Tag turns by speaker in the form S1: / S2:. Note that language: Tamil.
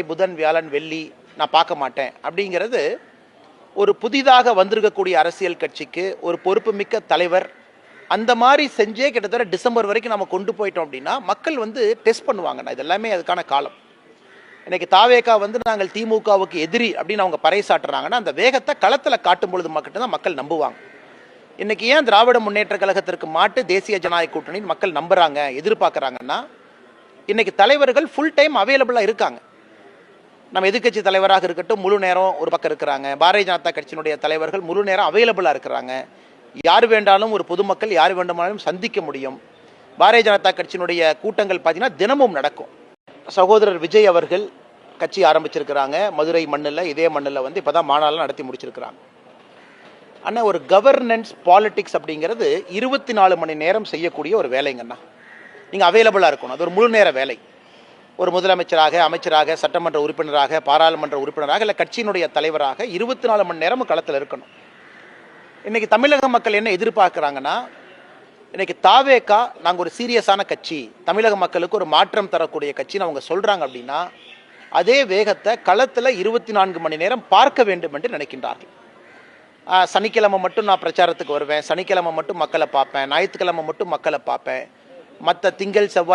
S1: புதன் வியாழன் வெள்ளி நான் பார்க்க மாட்டேன் அப்படிங்கிறது ஒரு புதிதாக வந்திருக்கக்கூடிய அரசியல் கட்சிக்கு ஒரு பொறுப்புமிக்க தலைவர் அந்த மாதிரி செஞ்சே கிட்டத்தட்ட டிசம்பர் வரைக்கும் நம்ம கொண்டு போயிட்டோம் அப்படின்னா மக்கள் டெஸ்ட் பண்ணுவாங்க. இது எல்லாமே அதுக்கான காலம். இன்னைக்கு தாவேகா நாங்கள் திமுகவுக்கு எதிரி அப்படின்னு அவங்க பறைசாட்டுறாங்கன்னா அந்த வேகத்தை களத்தில் காட்டும் பொழுது மட்டும்தான் மக்கள் நம்புவாங்க. இன்னைக்கு ஏன் திராவிட முன்னேற்ற கழகத்திற்கு மாட்டு தேசிய ஜனநாயக கூட்டணின்னு மக்கள் நம்புறாங்க, எதிர்பார்க்குறாங்கன்னா இன்னைக்கு தலைவர்கள் ஃபுல் டைம் அவைலபிளாக இருக்காங்க. நம்ம எதிர்கட்சி தலைவராக இருக்கட்டும் முழு நேரம் ஒரு பக்கம் இருக்கிறாங்க. பாரதிய ஜனதா கட்சியினுடைய தலைவர்கள் முழு நேரம் அவைலபிளாக இருக்கிறாங்க. யார் வேண்டாலும் ஒரு பொதுமக்கள் யார் வேண்டுமானாலும் சந்திக்க முடியும். பாரதிய ஜனதா கட்சியினுடைய கூட்டங்கள் பார்த்தீங்கன்னா தினமும் நடக்கும். சகோதரர் விஜய் அவர்கள் கட்சி ஆரம்பிச்சிருக்கிறாங்க. மதுரை மண்ணில், இதே மண்ணில் இப்போ தான் மாநாளம் நடத்தி முடிச்சிருக்கிறாங்க. ஆனால் ஒரு கவர்னன்ஸ் பாலிடிக்ஸ் அப்படிங்கிறது 24 மணி நேரம் செய்யக்கூடிய ஒரு வேலைங்கண்ணா. நீங்கள் அவைலபிளாக இருக்கணும். அது ஒரு முழு நேர வேலை. ஒரு முதலமைச்சராக, அமைச்சராக, சட்டமன்ற உறுப்பினராக, பாராளுமன்ற உறுப்பினராக, இல்லை கட்சியினுடைய தலைவராக 24 மணி நேரமும் களத்தில் இருக்கணும். இன்னைக்கு தமிழக மக்கள் என்ன எதிர்பார்க்குறாங்கன்னா, இன்னைக்கு தாவேகா நாங்கள் ஒரு சீரியஸான கட்சி, தமிழக மக்களுக்கு ஒரு மாற்றம் தரக்கூடிய கட்சின்னு அவங்க சொல்கிறாங்க அப்படின்னா அதே வேகத்தை களத்தில் 24 மணி நேரம் பார்க்க வேண்டும் என்று நினைக்கின்றார்கள். சனிக்கிழமை மட்டும் நான் பிரச்சாரத்துக்கு வருவேன், சனிக்கிழமை மட்டும் மக்களை பார்ப்பேன், ஞாயிற்றுக்கிழமை மட்டும் மக்களை பார்ப்பேன், மற்ற திங்கள் செவ்வாய்